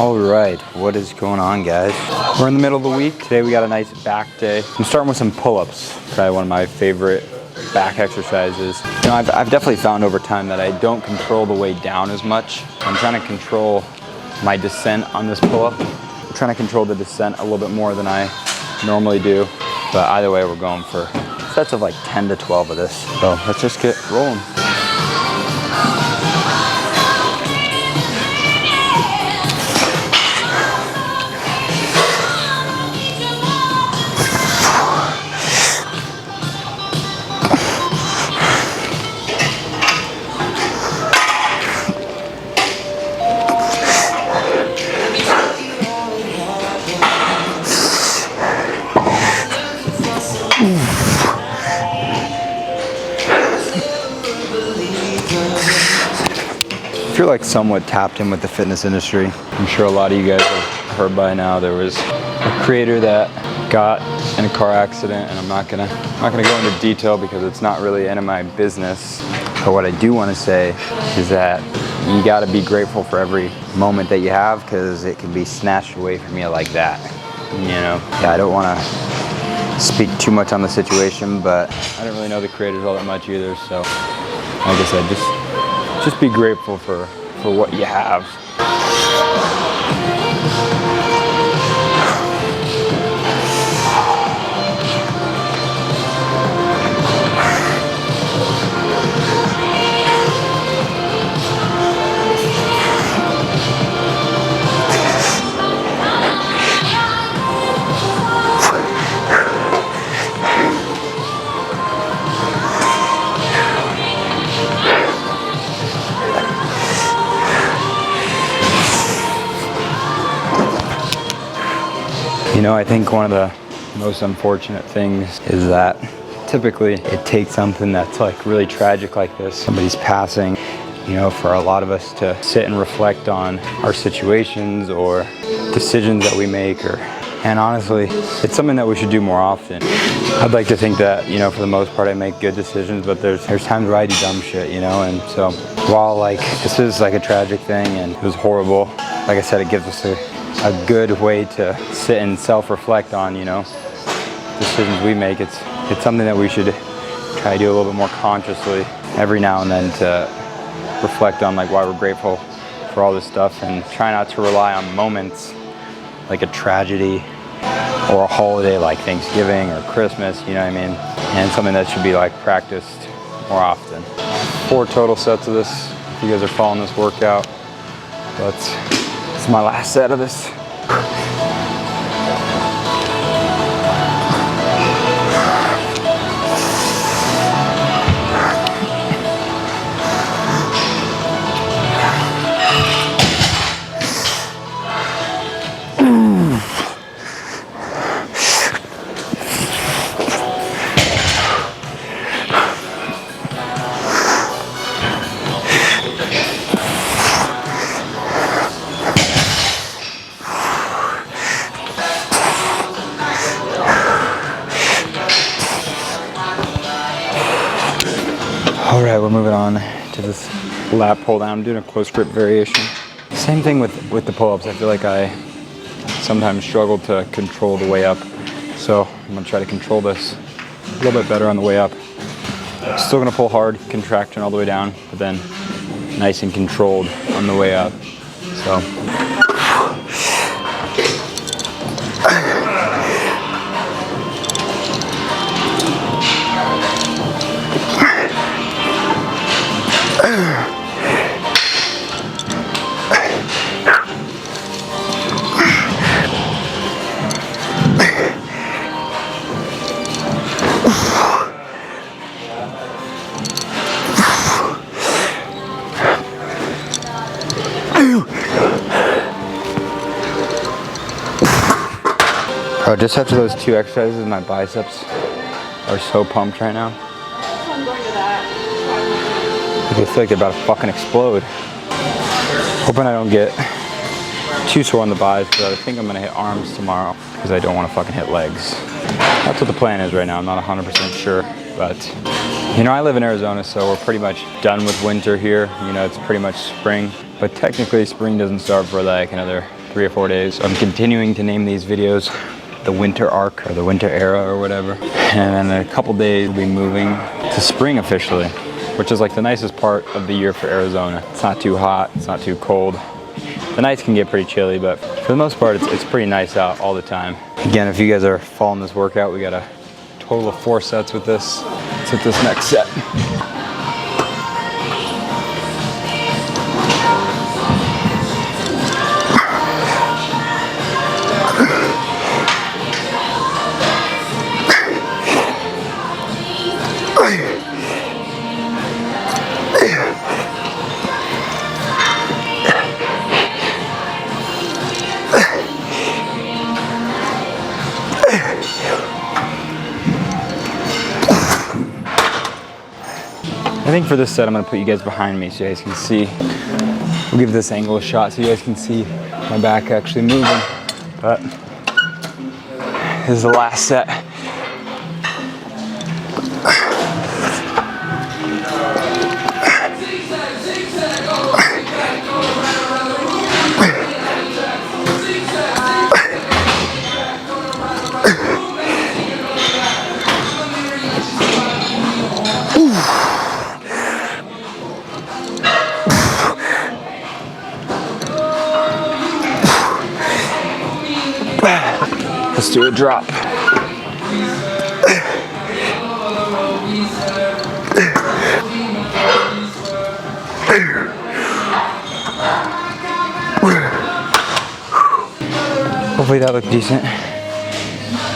All right, what is going on, guys? We're in the middle of the week. Today we got a nice back day. I'm starting with some pull-ups. Probably one of my favorite back exercises. You know, I've definitely found over time that I don't control the way down as much. I'm trying to control my descent on this pull-up. I'm trying to control the descent a little bit more than I normally do. But either way, we're going for sets of like 10 to 12 of this. So let's just get rolling. If you're like somewhat tapped in with the fitness industry, I'm sure a lot of you guys have heard by now there was a creator that got in a car accident, and I'm not gonna go into detail because it's not really any of my business. But what I do want to say is that you got to be grateful for every moment that you have, because it can be snatched away from you like that. You know, yeah, I don't want to speak too much on the situation, but I don't really know the creators all that much either. So, like I said, just be grateful for what you have. You know, I think one of the most unfortunate things is that typically it takes something that's like really tragic like this, somebody's passing, you know, for a lot of us to sit and reflect on our situations or decisions that we make, and honestly, it's something that we should do more often. I'd like to think that, you know, for the most part I make good decisions, but there's times where I do dumb shit, you know, and so while like this is like a tragic thing and it was horrible, like I said, it gives us a good way to sit and self-reflect on, you know, decisions we make. It's something that we should try to do a little bit more consciously every now and then, to reflect on like why we're grateful for all this stuff, and try not to rely on moments like a tragedy or a holiday like Thanksgiving or Christmas, you know what I mean? And something that should be like practiced more often. 4 total sets of this. If you guys are following this workout, this is my last set of this. All right, we're moving on to this lat pull down. I'm doing a close grip variation. Same thing with the pull-ups. I feel like I sometimes struggle to control the way up. So I'm gonna try to control this a little bit better on the way up. Still gonna pull hard, contraction all the way down, but then nice and controlled on the way up. So. Bro, just after those 2 exercises, my biceps are so pumped right now. I'm going to that. I feel like they're about to fucking explode. Hoping I don't get too sore on the buys, but I think I'm gonna hit arms tomorrow because I don't want to fucking hit legs. That's what the plan is right now. I'm not 100% sure, but you know, I live in Arizona, so we're pretty much done with winter here. You know, it's pretty much spring, but technically spring doesn't start for like another 3 or 4 days. I'm continuing to name these videos the winter arc or the winter era or whatever. And in a couple days, we'll be moving to spring officially, which is like the nicest part of the year for Arizona. It's not too hot, it's not too cold. The nights can get pretty chilly, but for the most part, it's pretty nice out all the time. Again, if you guys are following this workout, we got a total of 4 sets with this. Let's hit this next set. I think for this set, I'm gonna put you guys behind me so you guys can see. We'll give this angle a shot so you guys can see my back actually moving. But this is the last set. Let's do a drop. Hopefully that looked decent.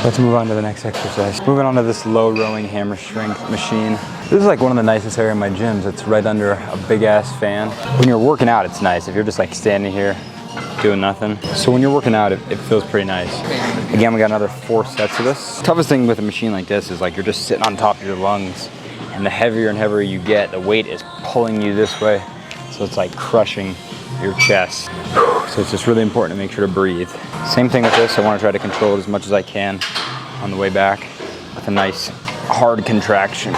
Let's move on to the next exercise. Moving on to this low rowing hammer strength machine. This is like one of the nicest areas in my gyms. It's right under a big ass fan. When you're working out, it's nice. If you're just like standing here doing nothing. So when you're working out, it feels pretty nice. Again, we got another 4 sets of this. Toughest thing with a machine like this is like you're just sitting on top of your lungs, and the heavier and heavier you get, the weight is pulling you this way. So it's like crushing your chest. So it's just really important to make sure to breathe. Same thing with this. I want to try to control it as much as I can on the way back with a nice hard contraction.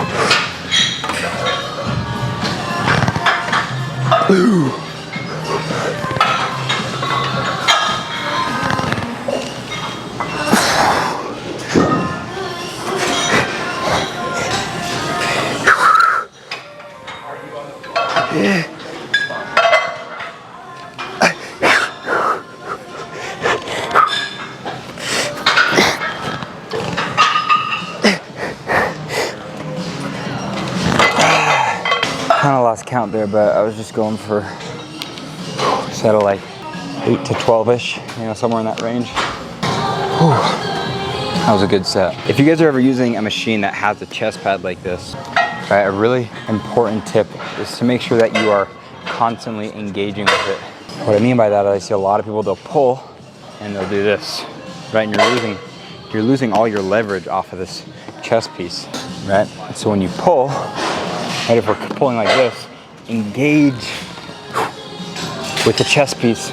Kind of lost count there, but I was just going for a set of like 8 to 12-ish, you know, somewhere in that range. Whew. That was a good set. If you guys are ever using a machine that has a chest pad like this, right, a really important tip is to make sure that you are constantly engaging with it. What I mean by that is I see a lot of people, they'll pull and they'll do this, right? And you're losing all your leverage off of this chest piece, right? So when you pull, right, if we're pulling like this, engage with the chest piece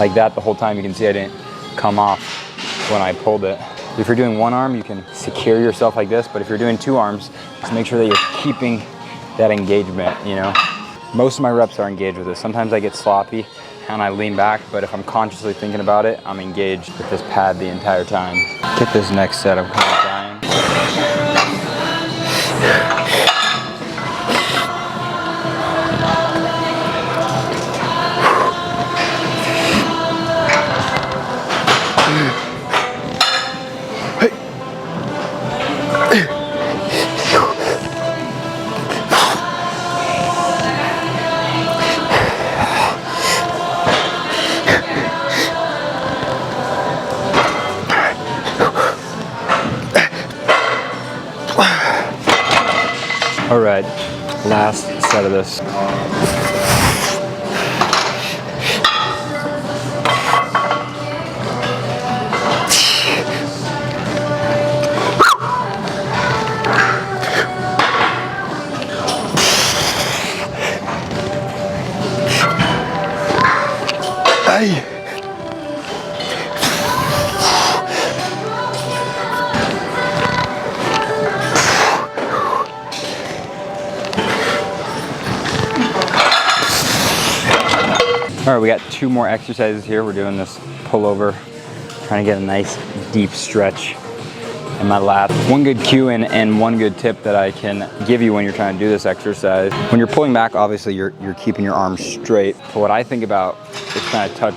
like that the whole time. You can see I didn't come off when I pulled it. If you're doing one arm, you can secure yourself like this, but if you're doing 2 arms, just make sure that you're keeping that engagement, you know? Most of my reps are engaged with this. Sometimes I get sloppy and I lean back, but if I'm consciously thinking about it, I'm engaged with this pad the entire time. Get this next set, I'm kind of dying. All right, last set of this. Ay. All right, we got 2 more exercises here. We're doing this pullover, trying to get a nice deep stretch in my lats. One good cue and one good tip that I can give you when you're trying to do this exercise. When you're pulling back, obviously you're keeping your arms straight. But what I think about is trying to touch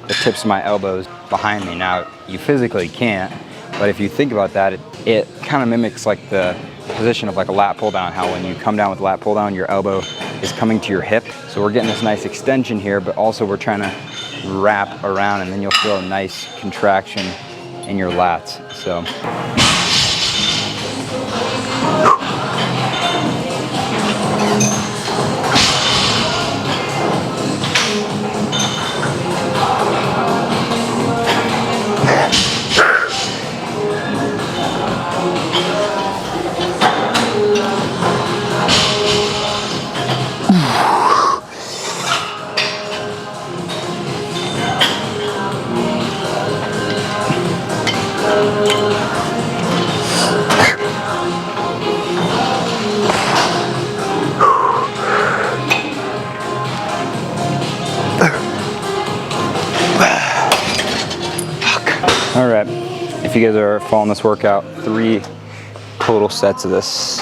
the tips of my elbows behind me. Now, you physically can't, but if you think about that, it kind of mimics like the position of like a lat pull down, how when you come down with lat pull down, your elbow is coming to your hip. So we're getting this nice extension here, but also we're trying to wrap around, and then you'll feel a nice contraction in your lats. So. All right, if you guys are following this workout, 3 total sets of this.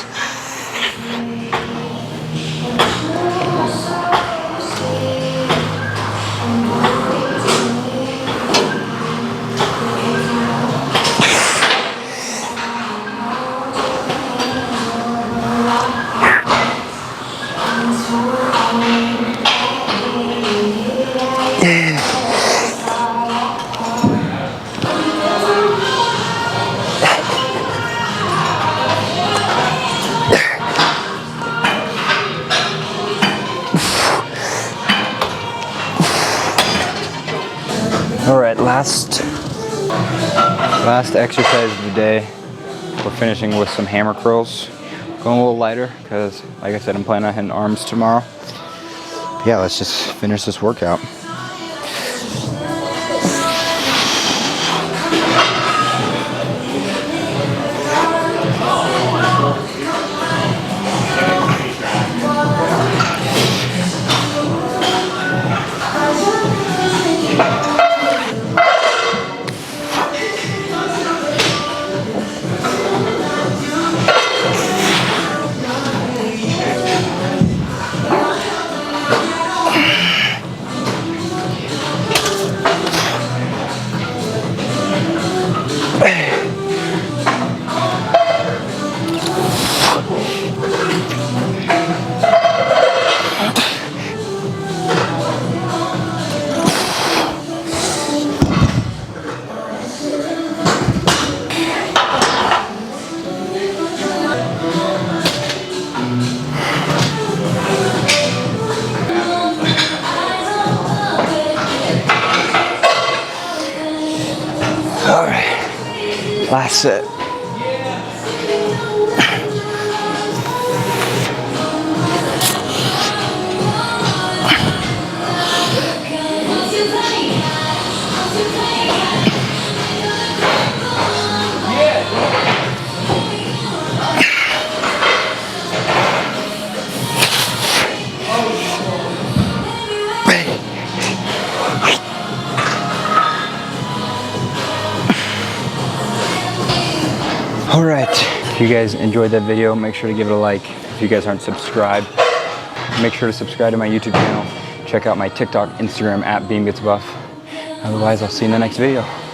All right, last exercise of the day. We're finishing with some hammer curls. Going a little lighter because, like I said, I'm planning on hitting arms tomorrow. But yeah, let's just finish this workout. All right, last set. All right, if you guys enjoyed that video, make sure to give it a like. If you guys aren't subscribed, make sure to subscribe to my YouTube channel. Check out my TikTok, Instagram @BeamGetsBuff. Otherwise, I'll see you in the next video.